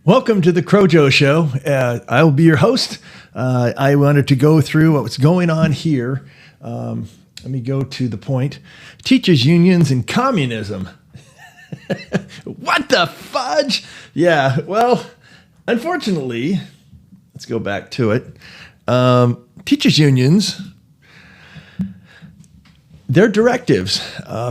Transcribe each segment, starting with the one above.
Welcome to the Crowjo Show. I will be your host. I wanted to go through what's going on here. Let me go to the point. Teachers' unions and communism. What the fudge? Yeah, well, unfortunately, let's go back to it. Teachers' unions, their directives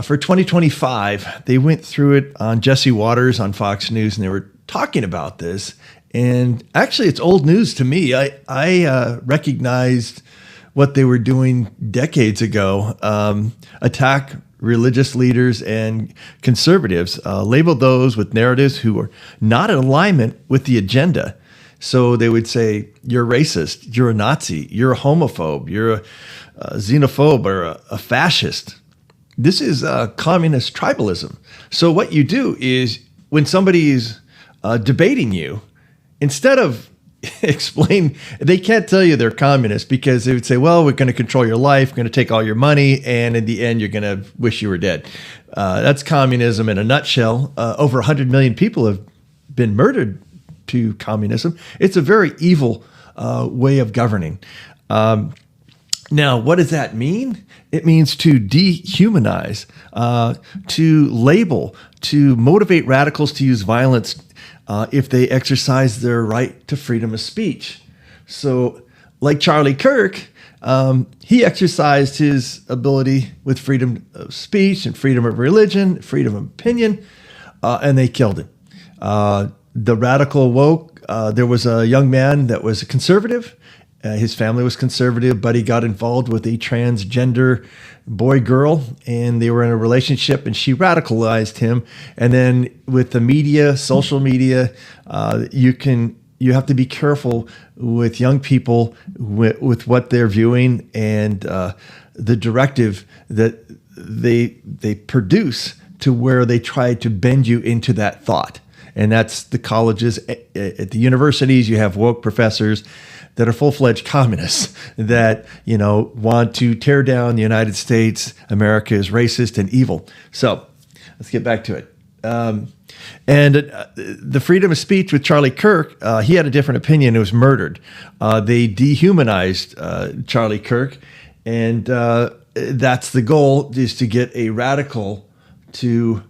for 2025, they went through it on Jesse Waters on Fox News, and they were talking about this. And actually, it's old news to me. I recognized what they were doing decades ago, attack religious leaders and conservatives, labeled those with narratives who were not in alignment with the agenda. So they would say, you're racist, you're a Nazi, you're a homophobe, you're a xenophobe, or a fascist. This is communist tribalism. So what you do is when somebody's debating you, instead of explain, they can't tell you they're communist because they would say, well, we're going to control your life, we're going to take all your money, and in the end, you're going to wish you were dead. That's communism in a nutshell. Over 100 million people have been murdered to communism. It's a very evil way of governing. Now, what does that mean? It means to dehumanize, to label, to motivate radicals to use violence if they exercise their right to freedom of speech. So, like Charlie Kirk, he exercised his ability with freedom of speech and freedom of religion, freedom of opinion, and they killed him. The radical woke, there was a young man that was a conservative. His family was conservative, but he got involved with a transgender boy-girl, and they were in a relationship, and she radicalized him. And then with the media, social media, you have to be careful with young people with what they're viewing and the directive that they produce to where they try to bend you into that thought. And that's the colleges. At the universities, you have woke professors that are full-fledged communists that, want to tear down the United States. America is racist and evil. So let's get back to it. And the freedom of speech with Charlie Kirk, he had a different opinion. It was murdered. They dehumanized Charlie Kirk. And that's the goal, is to get a radical to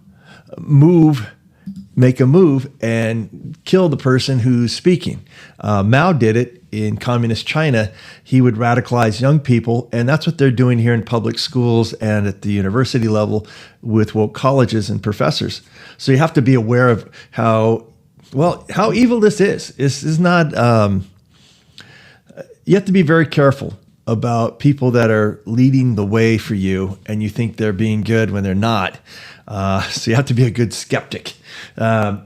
make a move and kill the person who's speaking. Mao did it in communist China. He would radicalize young people, and that's what they're doing here in public schools and at the university level with woke colleges and professors. So you have to be aware of how evil this is. This is not, you have to be very careful about people that are leading the way for you and you think they're being good when they're not. So you have to be a good skeptic. Now,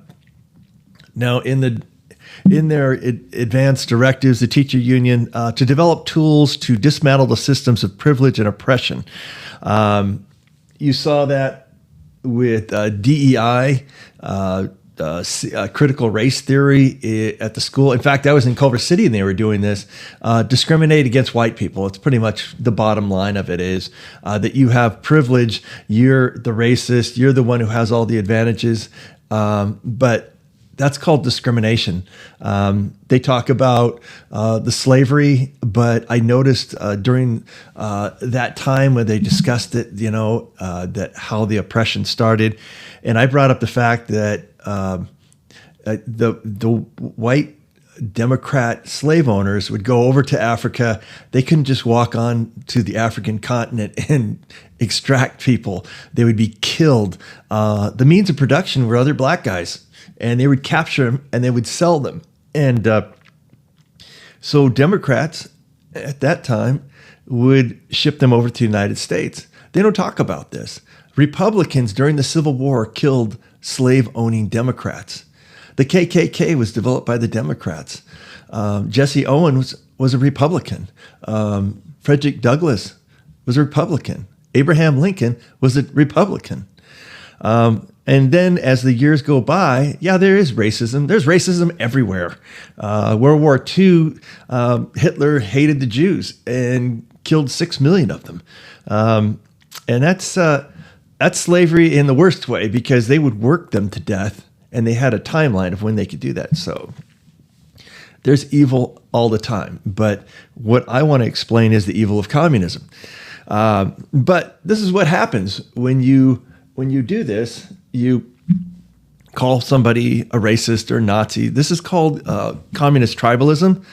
in their advanced directives, the teacher union, to develop tools to dismantle the systems of privilege and oppression. You saw that with DEI, critical race theory at the school. In fact, I was in Culver City and they were doing this. Discriminate against white people. It's pretty much the bottom line of it is that you have privilege. You're the racist. You're the one who has all the advantages. But that's called discrimination. They talk about the slavery, but I noticed during that time when they discussed it, that how the oppression started. And I brought up the fact that the white Democrat slave owners would go over to Africa. They couldn't just walk on to the African continent and extract people. They would be killed. The means of production were other black guys, and they would capture them and they would sell them. And so Democrats at that time would ship them over to the United States. They don't talk about this. Republicans during the Civil War killed slave-owning Democrats. The KKK was developed by the Democrats. Jesse Owens was a Republican. Frederick Douglass was a Republican. Abraham Lincoln was a Republican. And then as the years go by, there is racism. There's racism everywhere. World War II, Hitler hated the Jews and killed 6 million of them. And that's slavery in the worst way, because they would work them to death and they had a timeline of when they could do that. So there's evil all the time. But what I want to explain is the evil of communism. But this is what happens when you do this. You call somebody a racist or Nazi. This is called communist tribalism.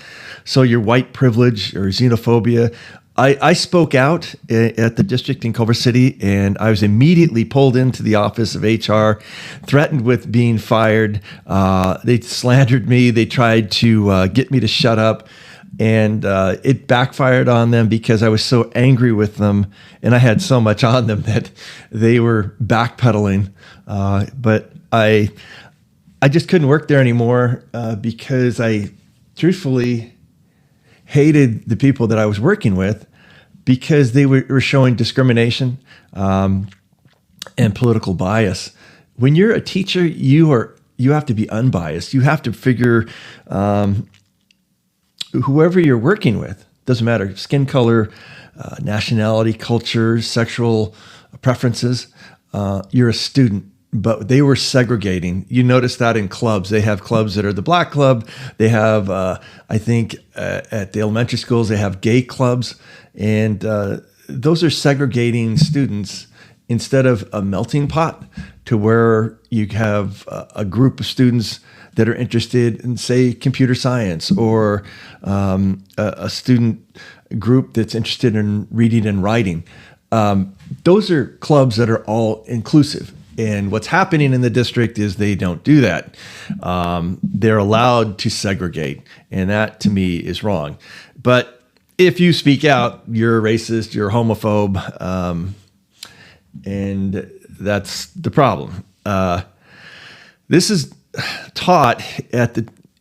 So your white privilege or xenophobia. I spoke out at the district in Culver City, and I was immediately pulled into the office of HR, threatened with being fired. They slandered me. They tried to get me to shut up, and it backfired on them because I was so angry with them, and I had so much on them that they were backpedaling. But I just couldn't work there anymore because I truthfully hated the people that I was working with because they were showing discrimination and political bias. When you're a teacher, you have to be unbiased. You have to figure whoever you're working with, doesn't matter, skin color, nationality, culture, sexual preferences, you're a student. But they were segregating. You notice that in clubs. They have clubs that are the black club. They have, I think, at the elementary schools, they have gay clubs. And those are segregating students instead of a melting pot to where you have a group of students that are interested in, say, computer science, or a student group that's interested in reading and writing. Those are clubs that are all inclusive. And what's happening in the district is they don't do that. They're allowed to segregate. And that, to me, is wrong. But if you speak out, you're a racist, you're a homophobe, and that's the problem. This is taught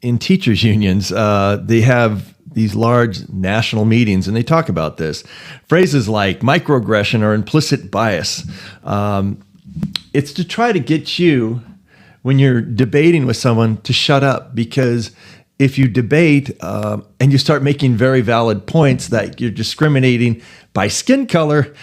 in teachers' unions. They have these large national meetings, and they talk about this. Phrases like microaggression or implicit bias. It's to try to get you, when you're debating with someone, to shut up, because if you debate and you start making very valid points that you're discriminating by skin color,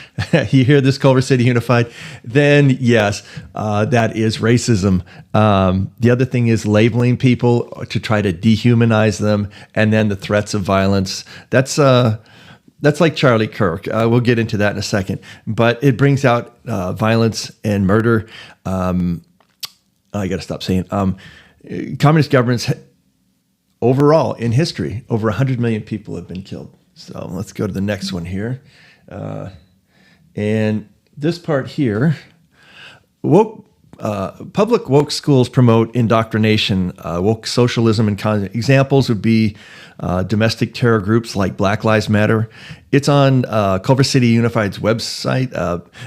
you hear this, Culver City Unified, then yes, that is racism. The other thing is labeling people to try to dehumanize them, and then the threats of violence. That's like Charlie Kirk. We'll get into that in a second. But it brings out violence and murder. I got to stop saying. Communist governments, overall in history, over 100 million people have been killed. So let's go to the next one here. And this part here, public woke schools promote indoctrination, woke socialism, and examples would be domestic terror groups like Black Lives Matter. It's on Culver City Unified's website.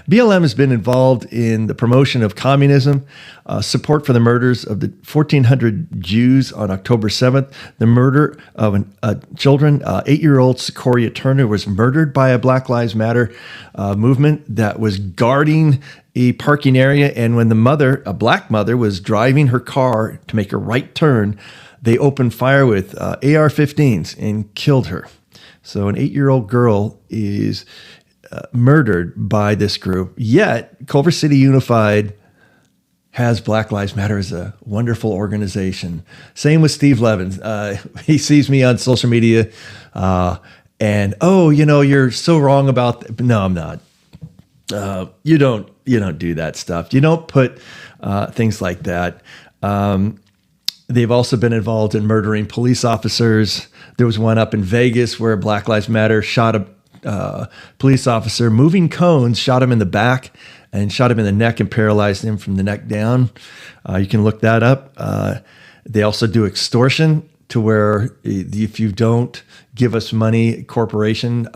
BLM has been involved in the promotion of communism, support for the murders of the 1,400 Jews on October 7th, the murder of children. 8-year-old Sequoia Turner was murdered by a Black Lives Matter movement that was guarding a parking area. And when the mother, a black mother, was driving her car to make a right turn, they opened fire with AR-15s and killed her. So an 8-year-old girl is murdered by this group. Yet Culver City Unified has Black Lives Matter as a wonderful organization. Same with Steve Levins. He sees me on social media and, you're so wrong about that. No, I'm not. You don't do that stuff. You don't put things like that. They've also been involved in murdering police officers. There was one up in Vegas where Black Lives Matter shot a police officer, moving cones, shot him in the back and shot him in the neck and paralyzed him from the neck down. You can look that up. They also do extortion, to where if you don't give us money, corporation,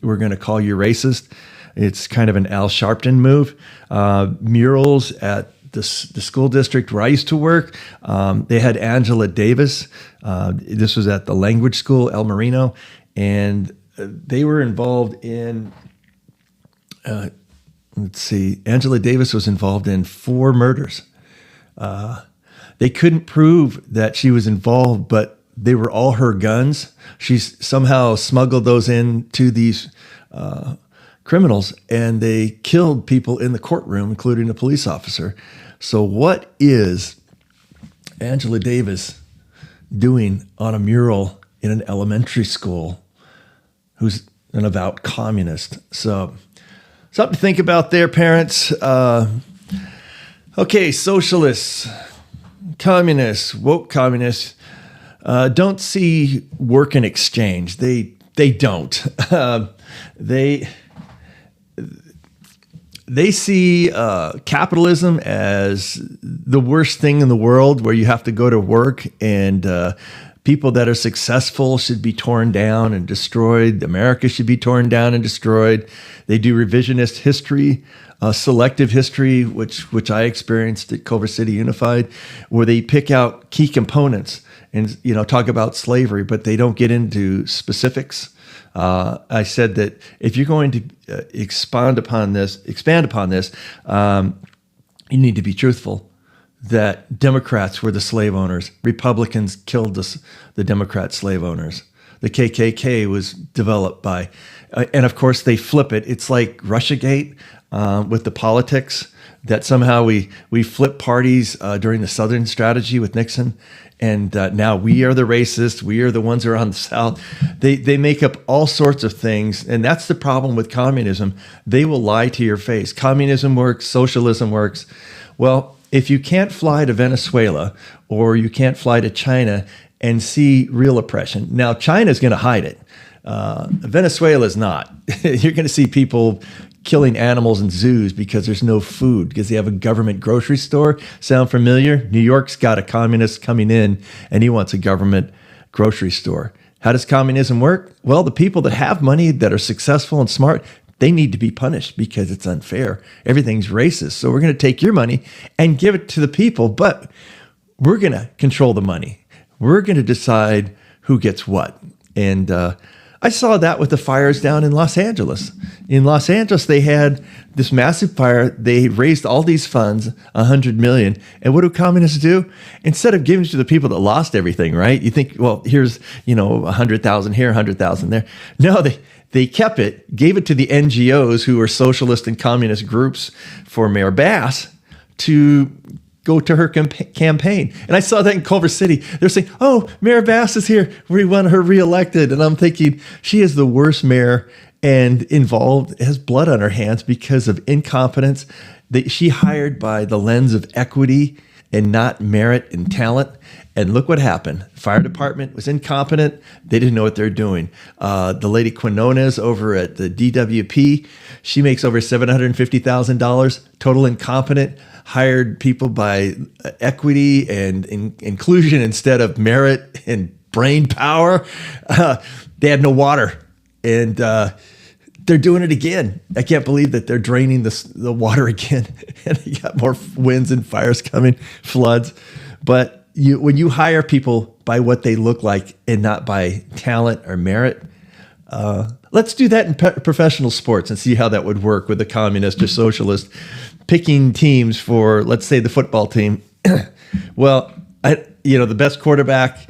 we're going to call you racist. It's kind of an Al Sharpton move. Murals at the school district where I used to work, they had Angela Davis. This was at the language school, El Marino, and they were involved in, Angela Davis was involved in 4 murders. They couldn't prove that she was involved, but they were all her guns. She somehow smuggled those into these criminals, and they killed people in the courtroom, including a police officer. So what is Angela Davis doing on a mural in an elementary school, who's an avowed communist? So something to think about there, parents. Okay, socialists, communists, woke communists don't see work in exchange. They don't. They see capitalism as the worst thing in the world, where you have to go to work, and people that are successful should be torn down and destroyed. America should be torn down and destroyed. They do revisionist history, selective history, which I experienced at Culver City Unified, where they pick out key components and talk about slavery, but they don't get into specifics. I said that if you're going to expand upon this, you need to be truthful. That Democrats were the slave owners. Republicans killed the Democrat slave owners. The KKK was developed by, and of course they flip it. It's like Russiagate with the politics, that somehow we flip parties during the Southern strategy with Nixon. And now we are the racists. We are the ones who are on the South. They make up all sorts of things. And that's the problem with communism. They will lie to your face. Communism works. Socialism works. Well, if you can't fly to Venezuela or you can't fly to China and see real oppression, now China's going to hide it. Venezuela's not. You're going to see people killing animals in zoos because there's no food, because they have a government grocery store. Sound familiar? New York's got a communist coming in, and he wants a government grocery store. How does communism work? Well, the people that have money, that are successful and smart, they need to be punished because it's unfair. Everything's racist. So we're going to take your money and give it to the people, but we're going to control the money. We're going to decide who gets what. And I saw that with the fires down in Los Angeles. In Los Angeles, they had this massive fire. They raised all these funds, $100 million. And what do communists do? Instead of giving it to the people that lost everything, right? You think, well, here's, 100,000 here, 100,000 there. No, they kept it, gave it to the NGOs, who are socialist and communist groups, for Mayor Bass to go to her campaign. And I saw that in Culver City. They're saying, oh, Mayor Bass is here. We want her reelected. And I'm thinking, she is the worst mayor, and involved, has blood on her hands because of incompetence. She hired by the lens of equity and not merit and talent. And look what happened. Fire department was incompetent. They didn't know what they're doing. The lady Quinones over at the DWP, she makes over $750,000, total incompetent, hired people by equity and inclusion instead of merit and brain power. They had no water, and they're doing it again. I can't believe that they're draining the water again, and you got more winds and fires coming, floods. But when you hire people by what they look like and not by talent or merit, let's do that in professional sports and see how that would work with a communist or socialist picking teams for, let's say, the football team. Well, the best quarterback.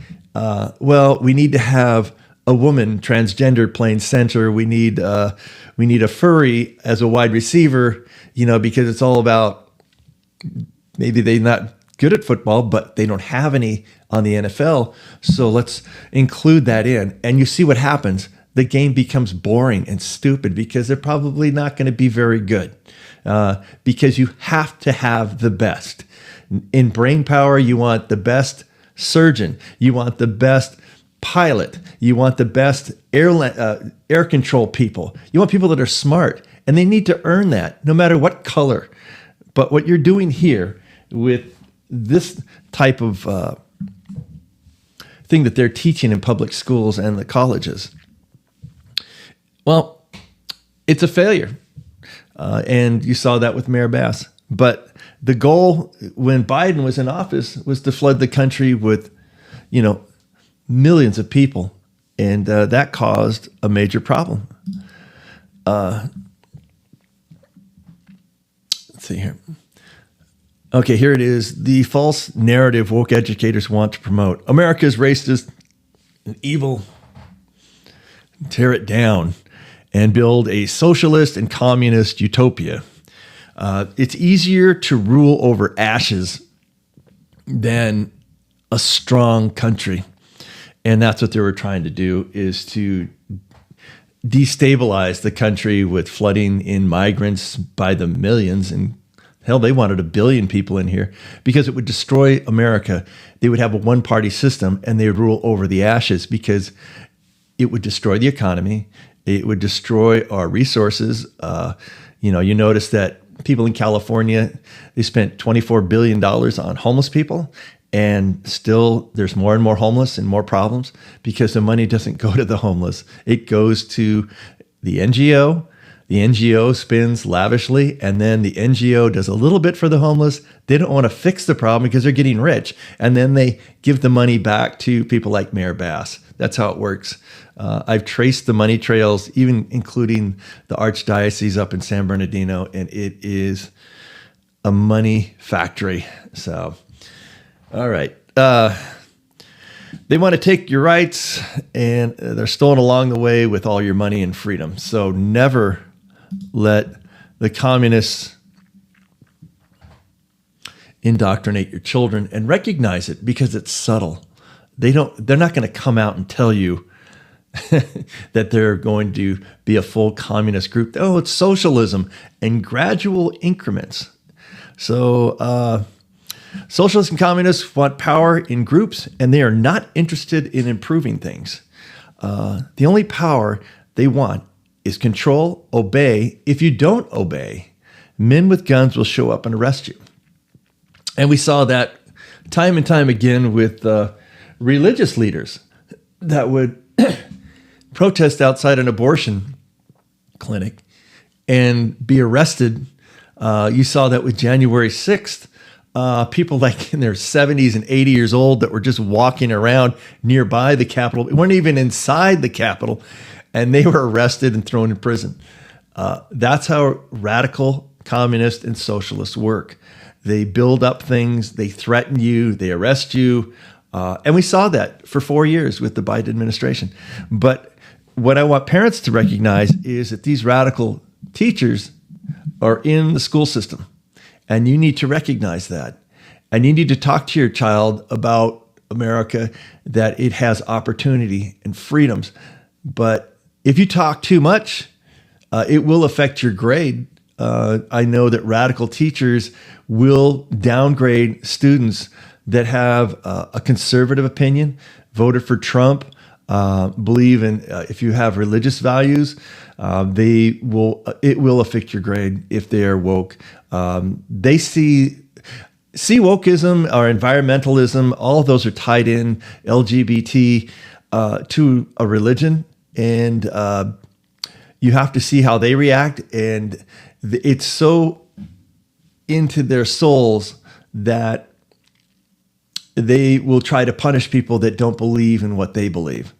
We need to have a woman transgender playing center. We need a furry as a wide receiver. Because it's all about, maybe they're not good at football, but they don't have any on the NFL. So let's include that in. And you see what happens. The game becomes boring and stupid because they're probably not going to be very good. Because you have to have the best. In brain power, you want the best surgeon. You want the best pilot. You want the best air control people. You want people that are smart, and they need to earn that no matter what color. But what you're doing here with this type of thing that they're teaching in public schools and the colleges, well, it's a failure. And you saw that with Mayor Bass. But the goal when Biden was in office was to flood the country with, millions of people. And that caused a major problem. Let's see here. Okay, here it is. The false narrative woke educators want to promote. America is racist and evil. Tear it down and build a socialist and communist utopia. It's easier to rule over ashes than a strong country. And that's what they were trying to do, is to destabilize the country with flooding in migrants by the millions. And hell, they wanted 1 billion people in here because it would destroy America. They would have a one-party system and they would rule over the ashes because it would destroy the economy. It would destroy our resources. You notice that people in California, they spent $24 billion on homeless people, and still there's more and more homeless and more problems because the money doesn't go to the homeless. It goes to the NGO. The NGO spends lavishly, and then the NGO does a little bit for the homeless. They don't want to fix the problem because they're getting rich. And then they give the money back to people like Mayor Bass. That's how it works. I've traced the money trails, even including the Archdiocese up in San Bernardino, and it is a money factory. So, all right. They want to take your rights, and they're stolen along the way with all your money and freedom. So never let the communists indoctrinate your children, and recognize it because it's subtle. They're not going to come out and tell you that they're going to be a full communist group. Oh, it's socialism and gradual increments. So socialists and communists want power in groups, and they are not interested in improving things. The only power they want is control, obey. If you don't obey, men with guns will show up and arrest you. And we saw that time and time again with religious leaders that would protest outside an abortion clinic and be arrested. You saw that with January 6th. People like in their 70s and 80 years old that were just walking around nearby the Capitol, weren't even inside the Capitol, and they were arrested and thrown in prison. That's how radical communists and socialists work. They build up things, they threaten you, they arrest you. And we saw that for 4 years with the Biden administration. But what I want parents to recognize is that these radical teachers are in the school system. And you need to recognize that. And you need to talk to your child about America, that it has opportunity and freedoms. But if you talk too much, it will affect your grade. I know that radical teachers will downgrade students that have a conservative opinion, voted for Trump, believe in if you have religious values, it will affect your grade if they are woke. They see wokeism or environmentalism, all of those are tied in, LGBT, to a religion, and you have to see how they react, and it's so into their souls that they will try to punish people that don't believe in what they believe,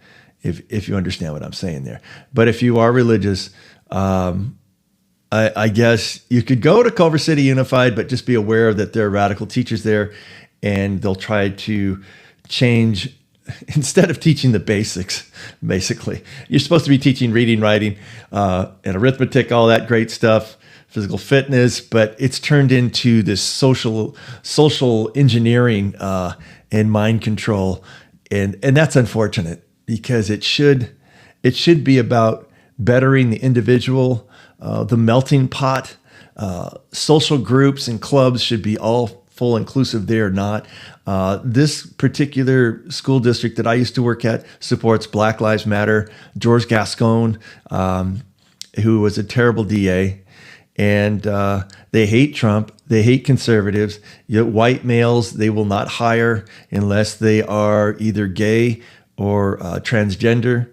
if you understand what I'm saying there. But if you are religious, I guess you could go to Culver City Unified, but just be aware that there are radical teachers there, and they'll try to change. Instead of teaching the basics, basically, you're supposed to be teaching reading, writing, and arithmetic, all that great stuff, physical fitness, but it's turned into this social engineering and mind control, and that's unfortunate, because it should be about bettering the individual, the melting pot. Social groups and clubs should be all full inclusive. They are not. This particular school district that I used to work at supports Black Lives Matter. George Gascon, who was a terrible DA, and they hate Trump. They hate conservatives. White males they will not hire unless they are either gay or transgender.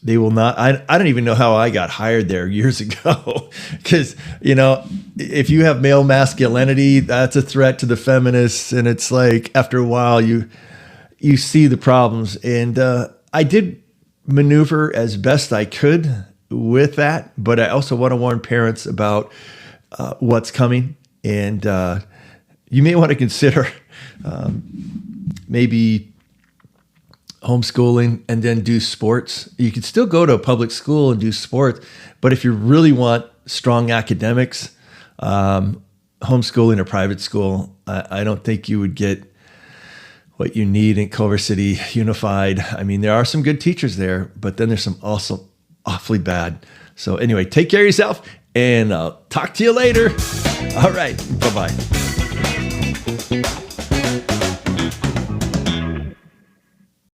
They will not. I don't even know how I got hired there years ago, because if you have male masculinity, that's a threat to the feminists, and it's like after a while you see the problems. And I did maneuver as best I could with that, but I also want to warn parents about what's coming, and you may want to consider maybe homeschooling and then do sports. You could still go to a public school and do sports, but if you really want strong academics, homeschooling or private school, I don't think you would get what you need in Culver City Unified. I mean, there are some good teachers there, but then there's some also awfully bad. So anyway, take care of yourself, and I'll talk to you later. All right, bye-bye.